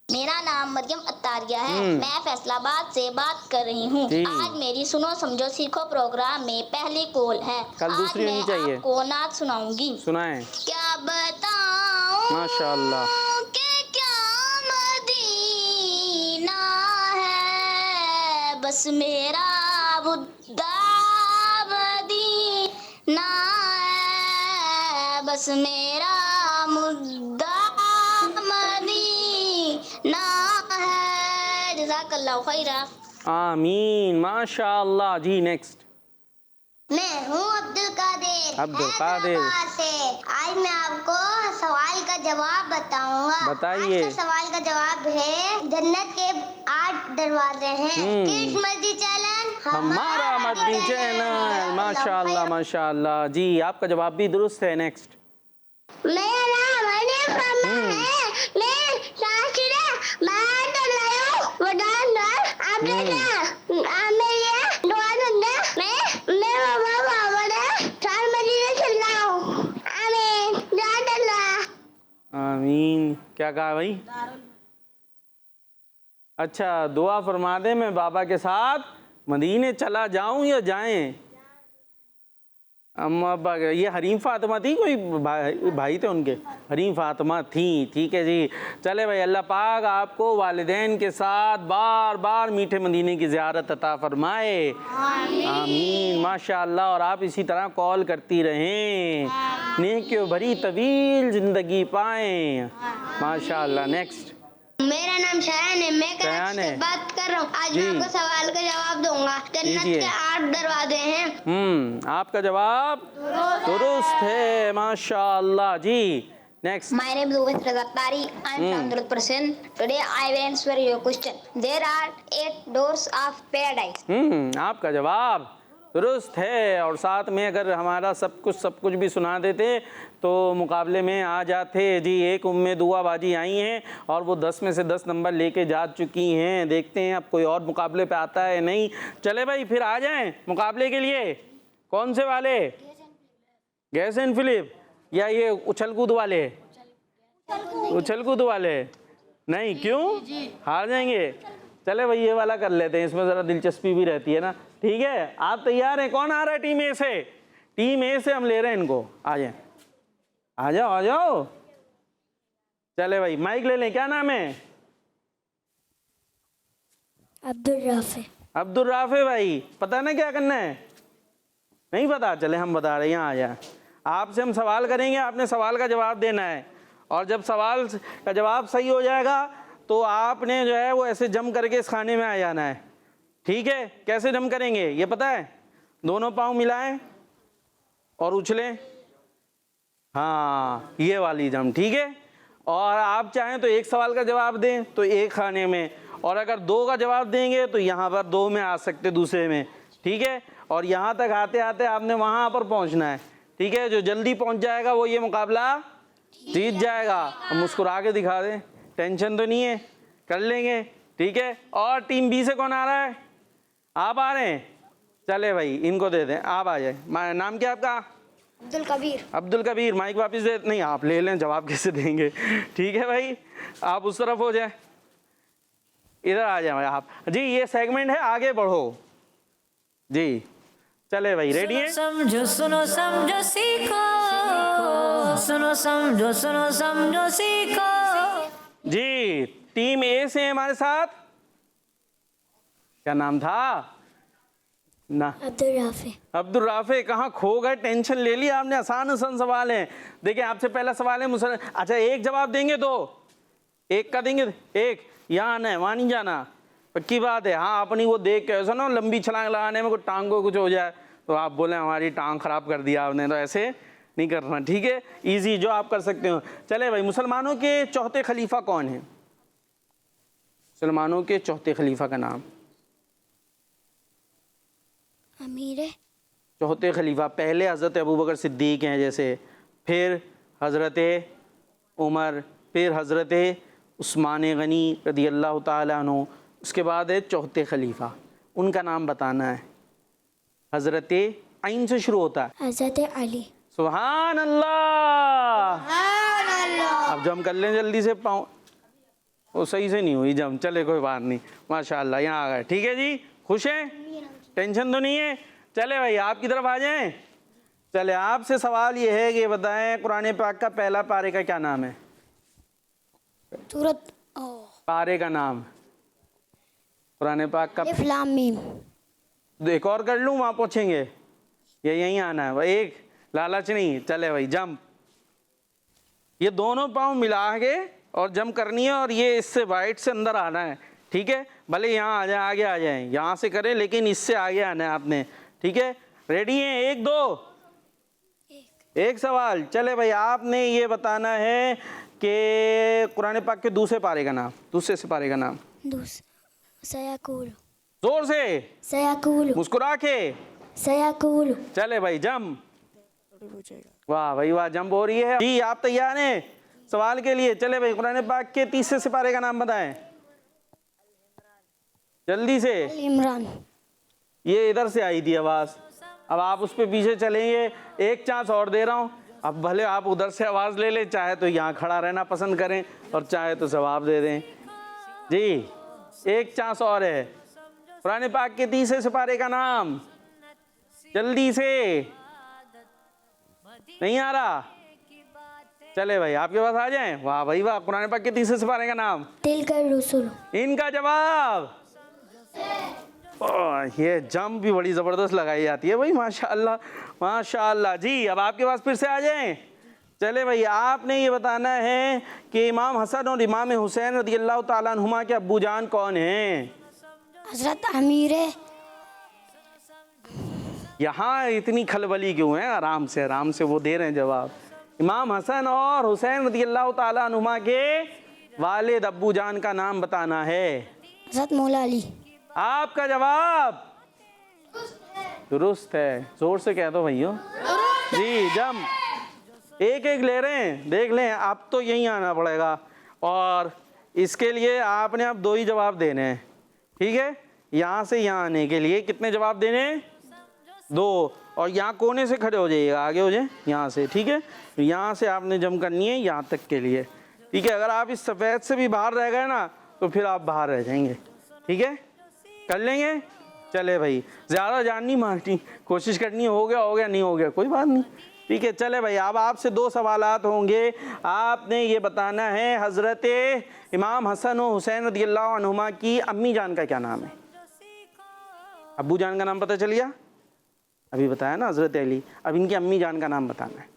मेरा नाम मरियम अत्तारिया है। मैं फैसलाबाद से बात कर रही हूँ। आज मेरी सुनो समझो सीखो प्रोग्राम में पहली कॉल है। कल दूसरी होनी चाहिए। आपको नात सुनाऊंगी। सुनाएं। क्या बताऊं माशाल्लाह कि क्या मदीना है, बस मेरा मुद्दा मदीना है, बस मेरा मुद्दा मदीना है। जज़ाकल्लाहु खैरा। आमीन, माशाअल्लाह जी। नेक्स्ट। मैं हूँ अब्दुल कादिर। अब्दुल कादिर। हैदराबाद से। आज मैं आपको सवाल का जवाब बताऊंगा। बताइए। आज का सवाल का जवाब है, जन्नत के 8 दरवाजे हैं। किस मर्जी चैनल? हमारा मदनी चैनल। माशाअल्लाह माशाअल्लाह जी, आपका जवाब भी दुरुस्त है। नेक्स्ट। मेरा नाम हनीफ रहमान है। मैं शाकिरा बाहर तो लायो वडान दार आपने मैं बाबा बड़ा चार मदीने चल रहा हूँ। आमीन। जा अल्लाह। आमीन। क्या कहा भाई? अच्छा, दुआ फरमा दे मैं बाबा के साथ मदीने चला जाऊं या जाएं। अम्मा अब्बा, ये हरीम फातिमा थी, कोई भाई थे उनके, हरीम फातिमा थी। ठीक है जी। चले भाई, अल्लाह पाक आपको वालिदैन के साथ बार बार मीठे मदीने की ज़ियारत अता फरमाए। आमीन माशाअल्लाह। और आप इसी तरह कॉल करती रहें, नेकियों भरी तवील ज़िंदगी पाएं। माशाअल्लाह। नेक्स्ट। मेरा नाम शयान है। मैं कराची से बात कर रहा हूँ। आज मैं आपको सवाल का जवाब दूंगा। जन्नत के 8 दरवाजे हैं। आपका जवाब दुरुस्त है। माशाअल्लाह जी। Next. My name is Ubayd Raza Tari. I am from 100%. Today I will answer your question. There are 8 doors of paradise. आपका जवाब दुरुस्त है। और साथ में अगर हमारा सब कुछ भी सुना देते तो मुकाबले में आ जाते जी। एक उम्मे दुआ बाजी आई हैं और वो 10 में से 10 नंबर लेके जा चुकी हैं। देखते हैं अब कोई और मुकाबले पे आता है नहीं। चले भाई, फिर आ जाएं मुकाबले के लिए। कौन से वाले? गैस एंड फिलिप या ये उछल कूद वाले? उछल कूद वाले नहीं, क्यों? हार जाएंगे। चले भाई, ये वाला कर लेते हैं, इसमें ज़रा दिलचस्पी भी रहती है ना। ठीक है, आप तैयार हैं? कौन आ रहा है टीम ए से? टीम ए से हम ले रहे हैं इनको। आ जाए, आ जाओ आ जाओ। चले भाई, माइक ले लें। क्या नाम है? अब्दुल राफे। अब्दुल राफे भाई, पता है ना क्या करना है? नहीं पता? चले हम बता रहे हैं। यहाँ आ जाए। आपसे हम सवाल करेंगे, आपने सवाल का जवाब देना है। और जब सवाल का जवाब सही हो जाएगा तो आपने जो है वो ऐसे जम करके इस खाने में आ जाना है। ठीक है? कैसे जम करेंगे ये पता है? दोनों पाँव मिलाएं और उछलें। हाँ, ये वाली जम। ठीक है? और आप चाहें तो एक सवाल का जवाब दें तो एक खाने में, और अगर 2 का जवाब देंगे तो यहाँ पर 2 में आ सकते, दूसरे में। ठीक है? और यहाँ तक आते आते आपने वहाँ पर पहुँचना है। ठीक है? जो जल्दी पहुँच जाएगा वो ये मुकाबला जीत जाएगा। अब मुस्कुरा के दिखा दें, टेंशन तो नहीं है, कर लेंगे। ठीक है? और टीम बी से कौन आ रहा है? आप आ रहे हैं? चले भाई, इनको दे दें, आप आ जाए। नाम क्या आपका? अब्दुल कबीर। अब्दुल कबीर। माइक वापस दे। नहीं, आप ले लें, जवाब कैसे देंगे? ठीक है भाई, आप उस तरफ हो जाए, इधर आ जाए आप जी। ये सेगमेंट है, आगे बढ़ो जी। चले भाई, रेडी है? समझो सुनो समझो सीखो, सुनो समझो सीखो जी। टीम ए से हमारे साथ, क्या नाम था ना? अब्दुल राफे। अब्दुल राफे। कहाँ खो गए? टेंशन ले लिया आपने। आसान सवाल है। देखिए, आपसे पहला सवाल है अच्छा, एक जवाब देंगे तो एक का देंगे। एक यहाँ आना है, वहाँ नहीं जाना। पक्की बात है? हाँ, अपनी वो देख के ऐसा ना लंबी छलांग लगाने में कोई टांग को कुछ हो जाए तो आप बोले हमारी टांग खराब कर दिया आपने, तो ऐसे नहीं करना। ठीक है? इजी जो आप कर सकते हो। चले भाई, मुसलमानों के चौथे खलीफा कौन है? मुसलमानों के चौथे खलीफा का नाम? अमीर है। चौथे खलीफा पहले हज़रत अबू बकर सिद्दीक हैं जैसे, फिर हज़रत उमर, फिर हज़रत उस्मान गनी रदी अल्लाह ताला अन्हु, उसके बाद है चौथे खलीफा। उनका नाम बताना है। हज़रत आइन से शुरू होता है। हज़रत अली। सुभान अल्लाह। अब जम कर लें जल्दी से, पाँव वो सही से नहीं हुई जम। चले कोई बात नहीं, माशाअल्लाह यहाँ आ गए। ठीक है जी, खुश हैं? टेंशन तो नहीं है? चले भाई, आपकी तरफ आ जाएं। चले, आपसे सवाल ये है कि बताएं कुरान पाक का पहला पारे का क्या नाम है? सूरत पारे का नाम? कुरान पाक का अलिफ लाम मीम। एक और कर लूँ, वहाँ पहुँचेंगे। ये यहीं आना है भाई, एक लालच नहीं। चले भाई जंप, ये दोनों पाँव मिला के और जंप करनी है, और ये इससे वाइट से अंदर आना है, ठीक है। भले यहाँ आ जाए, आगे आ जाए, यहाँ से करें, लेकिन इससे आगे आना है आपने, ठीक है। रेडी हैं? एक दो एक सवाल। चले भाई, आपने ये बताना है कि कुरान पाक के दूसरे पारे का नाम, दूसरे सिपारे का नाम। सयाकुल। जोर से, सयाकुल। मुस्कुरा के। सयाकुल। चले भाई जंप। वाह भाई वाह, जंप हो रही है जी। आप तैयार हैं सवाल के लिए? चले भाई, कुरान पाक के तीसरे सिपारे का नाम बताएं जल्दी से। इमरान। ये इधर से आई थी आवाज, अब आप उस पे पीछे चलेंगे। एक चांस और दे रहा हूं, अब भले आप उधर से आवाज ले ले, चाहे तो यहाँ खड़ा रहना पसंद करें, और चाहे तो जवाब दे दें जी। एक चांस और है। कुरान पाक के तीसरे सिपारे का नाम जल्दी से। नहीं आ रहा? चले भाई, आपके पास आ जाएं। वाह भाई वाह, कुरान पाक के तीसरे सिपारे का नाम। तिलकर रसूल। इनका जवाब। ये जंप भी बड़ी जबरदस्त लगाई जाती है भाई, माशाअल्लाह माशाअल्लाह जी। अब आपके पास फिर से आ जाएं। चले भाई, आपने ये बताना है कि इमाम हसन और इमाम हुसैन रज़ियल्लाहु ताला अन्हुमा के अब्बू जान कौन हैं? हजरत अमीर। यहाँ इतनी खलबली क्यों है? आराम से वो दे रहे हैं जवाब। इमाम हसन और हुसैन रज़ियल्लाहु ताला अन्हुमा के वालिद अब्बू जान का नाम बताना है। हजरत मौला अली। आपका जवाब दुरुस्त है। जोर से कह दो भैया जी। जंप एक एक ले रहे हैं, देख लें। आप तो यहीं आना पड़ेगा, और इसके लिए आपने अब दो ही जवाब देने हैं, ठीक है। यहाँ से यहाँ आने के लिए कितने जवाब देने हैं? दो। और यहाँ कोने से खड़े हो जाइएगा, आगे हो जाए यहाँ से, ठीक है। यहाँ से आपने जंप करनी है यहाँ तक के लिए, ठीक है। अगर आप इस सफ़ेद से भी बाहर रह गए ना, तो फिर आप बाहर रह जाएंगे, ठीक है। कर लेंगे? चले भाई, ज़्यादा जान नहीं मारनी, कोशिश करनी। हो गया नहीं हो गया कोई बात नहीं, ठीक है। चले भाई, अब आपसे दो सवालात होंगे। आपने ये बताना है हज़रत इमाम हसन और हुसैन रज़ियल्लाहु अन्हुमा की अम्मी जान का क्या नाम है? अब्बू जान का नाम पता चल गया? अभी बताया ना हज़रत अली। अब इनकी अम्मी जान का नाम बताना है।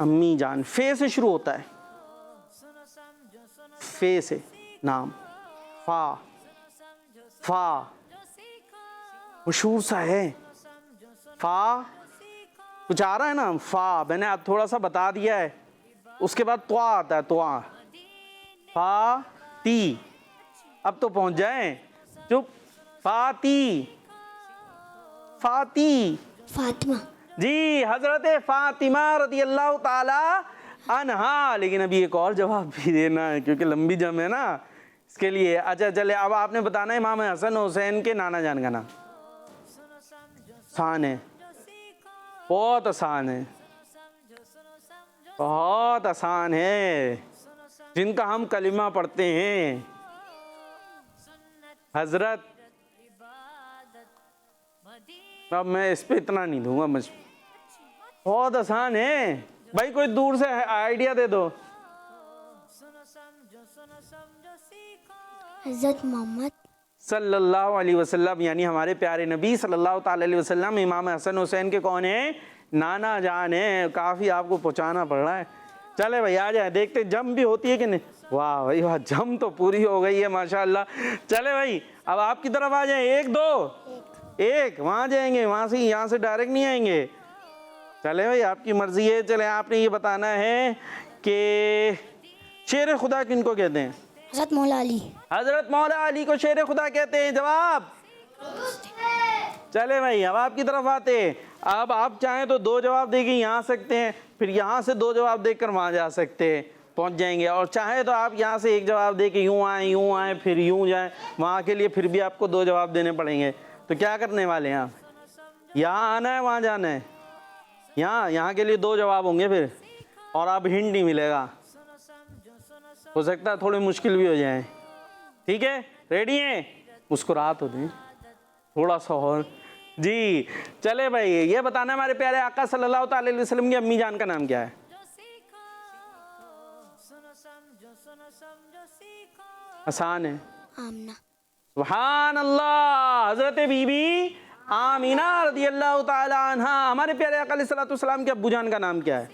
अम्मी जान फे से शुरू होता है, फे से नाम। फा मशहूर सा है। फा कुछ आ रहा है ना? फा मैंने अब थोड़ा सा बता दिया है। उसके बाद त्वा आता है, त्वा। फा ती। अब तो पहुंच जाए। चुप। फाती। फातिमा जी, हजरत फातिमा रज़ियल्लाहु ताला अन्हा। लेकिन अभी एक और जवाब भी देना है, क्योंकि लंबी जम है ना, इसके लिए। अच्छा चले, अब आपने बताना है इमाम हसन हुसैन के नाना जान का नाम। आसान है, बहुत आसान है, बहुत आसान है, जिनका हम कलिमा पढ़ते हैं। हजरत, अब मैं इस पे इतना नहीं दूंगा, मुझ बहुत आसान है भाई। कोई दूर से आइडिया दे दो। हज़रत मोहम्मद सल्लल्लाहु अलैहि वसल्लम, यानी हमारे प्यारे नबी सल्लल्लाहु ताला अलैहि वसल्लम इमाम हसन हुसैन के कौन है? नाना जान है। काफ़ी आपको पहुँचाना पड़ रहा है। चले भाई, आ जाए, देखते जम भी होती है कि नहीं। वाह भाई वाह, जम तो पूरी हो गई है माशाल्लाह। चले भाई, अब आपकी तरफ आ जाए। एक दो एक, वहाँ जाएंगे, वहाँ से यहाँ से डायरेक्ट नहीं आएंगे। चले भाई, आपकी मर्जी है। चले, आपने ये बताना है कि शेर खुदा किनको कहते हैं? हज़रत मौला अली। हजरत मौला अली को शेर खुदा कहते हैं। जवाब। चले भाई, अब आपकी तरफ आते हैं। अब आप चाहें तो दो जवाब देके यहाँ आ सकते हैं, फिर यहाँ से दो जवाब देकर वहाँ जा सकते हैं, पहुँच जाएंगे। और चाहे तो आप यहाँ से एक जवाब दे के यूँ आए फिर यूँ जाएं। वहाँ के लिए फिर भी आपको दो जवाब देने पड़ेंगे। तो क्या करने वाले हैं आप? यहाँ आना है, वहाँ जाना है? यहाँ के लिए दो जवाब होंगे फिर, और अब हिंट नहीं मिलेगा। हो सकता है थोड़ी मुश्किल भी हो जाए, ठीक है। रेडी हैं? मुस्कुरा तो दें थोड़ा सा और जी। चले भाई, ये बताना हमारे प्यारे आका सल्लल्लाहु अलैहि वसल्लम की अम्मी जान का नाम क्या है? आसान है। आमना। सुभान अल्लाह। हजरत बीबी आमीना रदियल्लाहु ताला अन्हा। हमारे प्यारे आका अलैहिस्सलातु वस्सलाम के अब्बू जान का नाम क्या है?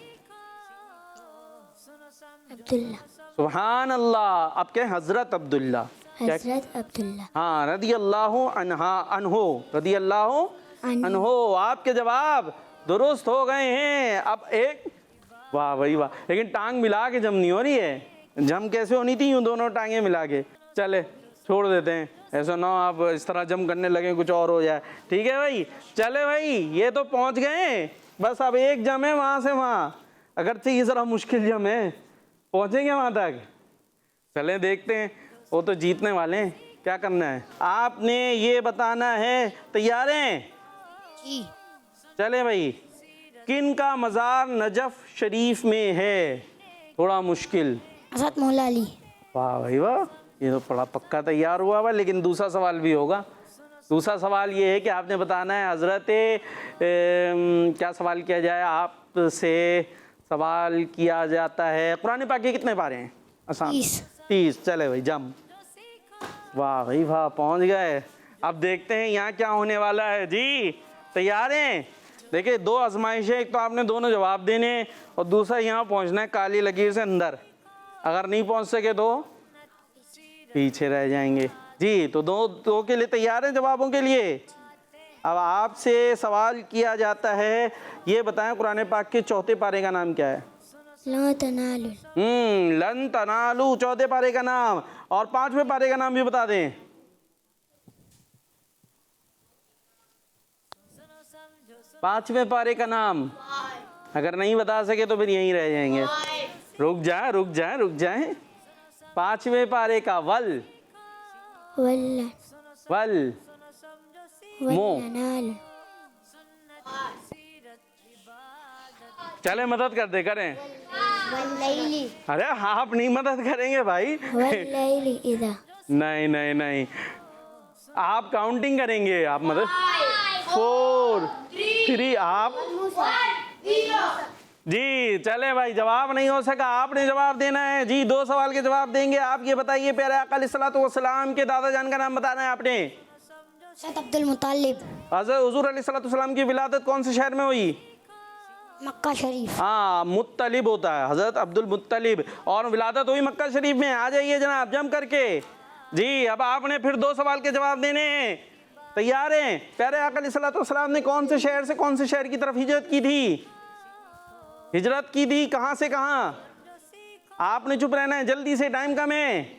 अब्दुल्ला। सुभान अल्लाह। अब क्या है? हजरत अब्दुल्ला। हजरत अब्दुल्ला। हाँ, रदियल्लाहु अन्हा अनहो, रदियल्लाहु अनहो। आपके जवाब दुरुस्त हो गए हैं। अब एक, वाह भाई वाह, लेकिन टांग मिला के जम नहीं हो रही है। जम कैसे होनी थी? यूं दोनों टांगे मिला के। चले छोड़ देते हैं, ऐसा ना आप इस तरह जम करने लगे कुछ और हो जाए। ठीक है भाई, चले भाई, ये तो पहुंच गए। बस अब एक जम है वहां से वहां, अगरचे ये जरा मुश्किल जम है, पहुंचेंगे वहां तक। चले देखते हैं, वो तो जीतने वाले हैं। क्या करना है आपने? ये बताना है। तैयार हैं? जी। चले भाई, किन का मज़ार नजफ शरीफ में है? थोड़ा मुश्किल। हज़रत मौला अली। वाह भाई वाह, ये तो बड़ा पक्का तैयार हुआ हुआ। लेकिन दूसरा सवाल भी होगा। दूसरा सवाल ये है कि आपने बताना है हजरत क्या सवाल किया जाए आपसे? सवाल किया जाता है कुरान पाक के कितने पारे हैं? आसान। 30। चले भाई जम। वाह भाई वाह, पहुंच गए। अब देखते हैं यहाँ क्या होने वाला है। जी तैयार हैं? देखिए, 2 आजमाइशें, एक तो आपने दोनों जवाब देने और दूसरा यहाँ पहुँचना है काली लकीर से अंदर। अगर नहीं पहुँच सके तो पीछे रह जाएंगे। जी तो दो के लिए तैयार हैं जवाबों के लिए? अब आपसे सवाल किया जाता है, ये बताएं कुरान पाक के चौथे पारे का नाम क्या है? लन तनालू, चौथे पारे का नाम। और 5वें पारे का नाम भी बता दें। पांचवें पारे का नाम अगर नहीं बता सके तो फिर यहीं रह जाएंगे। रुक जाए। 5वें पारे का वल मो। चले मदद कर दे, करें। अरे आप नहीं मदद करेंगे भाई। नहीं, आप काउंटिंग करेंगे, आप मदद। 4 3 आप। जी चले भाई, जवाब नहीं हो सका, आपने जवाब देना है। जी 2 सवाल के जवाब देंगे आप। ये बताइए प्यारे आका अलैहिस्सलातु वस्सलाम के दादा जान का नाम बताना है आपने। हज़रत अब्दुल मुत्तलिब। हज़रत हुज़ूर अलैहिस्सलातु वस्सलाम की विलादत कौन से शहर में हुई? मक्का शरीफ। हाँ, मुत्तलिब होता है, हज़रत अब्दुल मुत्तलिब। और विलादत हुई मक्का शरीफ में। आ जाइए जनाब जम करके। जी अब आपने फिर 2 सवाल के जवाब देने हैं। तैयार हैं? प्यारे आका अलैहिस्सलातु वस्सलाम ने कौन से शहर की तरफ हिजरत की थी? कहां से कहां? आपने चुप रहना है, जल्दी से, टाइम कम है।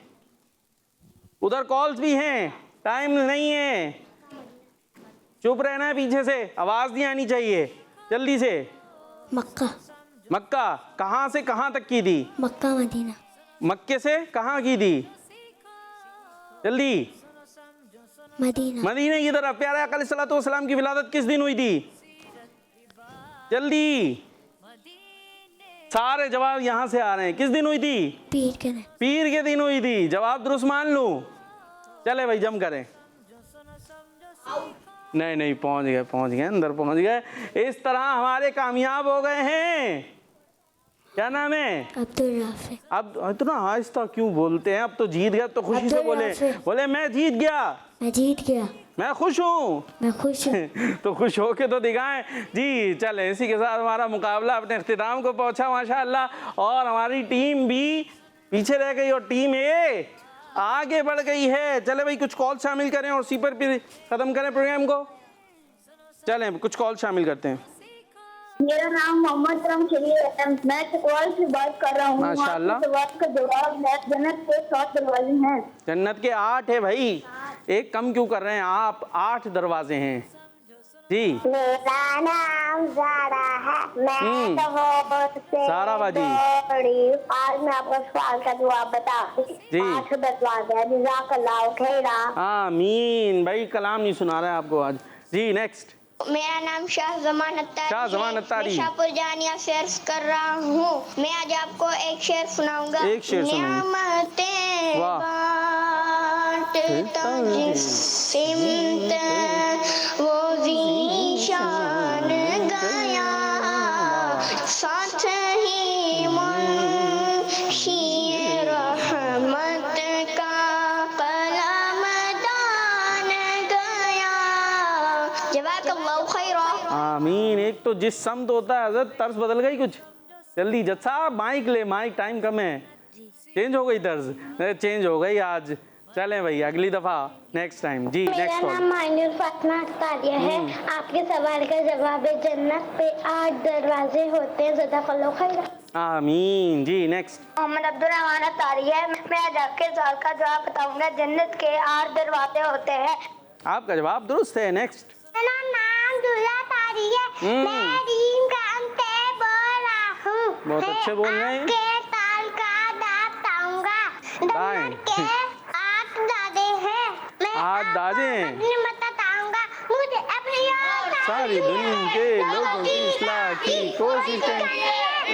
उधर कॉल्स भी हैं, टाइम नहीं है। चुप रहना है, पीछे से आवाज नहीं आनी चाहिए, जल्दी से। मक्का। कहां से कहां तक की थी? मक्का मदीना। मक्के से कहां की थी? जल्दी। मदीना की तरफ। प्यारे आका अलैहिस्सलातु वस्सलाम की विलादत किस दिन हुई थी? जल्दी, सारे जवाब यहां से आ रहे हैं। किस दिन हुई थी? पीर के दिन हुई थी। जवाब दुरुस्त मान लूं? चले भाई जम करें। नहीं, पहुंच गए, अंदर पहुंच गए। इस तरह हमारे कामयाब हो गए हैं। क्या नाम है? अब्दुल राफी। अब इतना आहिस्ता क्यों बोलते हैं? अब तो जीत गए तो खुशी से बोले मैं जीत गया, मैं खुश हूँ। तो खुश होके तो दिखाएं। जी चले, इसी के साथ हमारा मुकाबला अपने इख्तिताम को पहुंचा माशाअल्लाह। और हमारी टीम भी पीछे रह गई और टीम ए आगे बढ़ गई है। चले भाई कुछ कॉल शामिल करें और इसी पर फिर खत्म करें प्रोग्राम को। चलें कुछ कॉल शामिल करते हैं। मेरा नाम मोहम्मद रमशरी है, मैं चकवाल से बात कर रहा हूँ। माशाअल्लाह। सवाल का जवाब है जन्नत के 7 दरवाजे हैं। जन्नत के 8 है भाई, एक कम क्यों कर रहे हैं आप? 8 दरवाजे हैं। जी मेरा नाम ज़ारा है, मैं तो सारा बाजी। आज मैं आपको सवाल का जवाब बता। 8 दरवाजे हैं। जज़ाकल्लाह खैरा। आमीन। भाई कलाम नहीं सुना रहा है आपको आज। जी नेक्स्ट। मेरा नाम शाह जमान अत्तारी मैं शाहपुर जानिया से अर्ज कर रहा हूँ। मैं आज आपको एक शेर सुनाऊंगा। एक शेर नियामतें बांटता जिस सिमत वो ज़ीशान गया, साथ ही मुंशी रहमत का एक तो जिस समत होता है हजरत, तर्ज बदल गई कुछ। जल्दी जज साहब माइक ले, माइक टाइम कम है। चेंज हो गई तर्ज? चेंज हो गई आज। चलें भाई अगली दफा नेक्स्ट टाइम। जी मेरा नेक्स्ट नाम माइनूर फातिमा अख्तारिया है। आपके सवाल का जवाब है जन्नत पे 8 दरवाजे होते हैं। ज़दाकल्लाहु खैर। आमीन। जी नेक्स्ट। मोहम्मद अब्दुर्रहमान अत्तारिया है। मैं आज आपके सवाल का जवाब बताऊंगा। जन्नत के 8 दरवाजे होते हैं। आपका जवाब दुरुस्त है। नेक्स्ट। मेरा नाम दुल्ला तारी है। मैं रीम का अंते बोल रहा हूँ। बहुत अच्छे बोल रहे हैं। आपके ताल का दाग ताऊंगा। जन्नत के 8 दादे हैं। मैं 8 दादे हैं। अपनी बताऊंगा। मुझे अपनी सारी दुनिया के लोगों की इस्लाह की कोशिश करें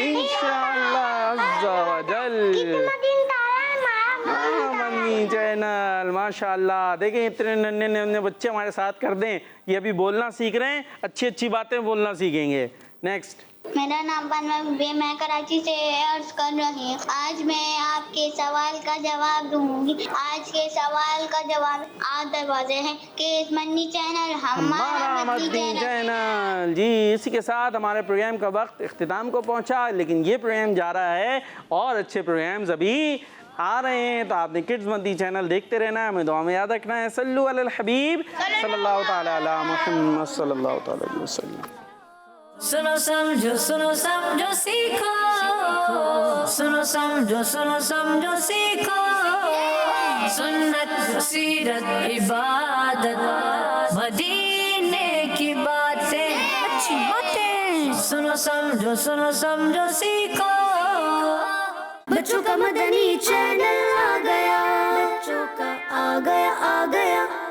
इंशाअल्लाह अज़्ज़ा व जल। मनी चैनल माशाल्लाह। देखें इतने नन्हे नन्हे बच्चे हमारे साथ कर दें, ये अभी बोलना सीख रहे हैं, अच्छी अच्छी बातें बोलना सीखेंगे। नेक्स्ट। मेरा नाम पन्ना, मैं कराची से अर्ज कर रही हूँ। आज मैं आपके सवाल का जवाब दूंगी। आज के सवाल का जवाब 8 दरवाजे हैं कि मनी चैनल हमारा मदनी चैनल। जी इसी के साथ हमारे प्रोग्राम का वक्त इख्तिताम को पहुंचा, लेकिन ये प्रोग्राम जा रहा है और अच्छे प्रोग्राम्स अभी आ रहे हैं, तो आपने किड्स मदनी चैनल देखते रहना है। हमें दुआ में याद रखना है। सल्लु अलल हबीब सल्लल्लाहु तआला अला मुहम्मद सल्लल्लाहु तआला अलैहि वसल्लम। सुनो समझो सीखो, सुनो समझो सीखो। सुन्नत सीरत इबादत मदीने की बातें, अच्छी बातें। सुनो समझो सीखो। बच्चों का मदनी चैनल आ गया, बच्चों का आ गया।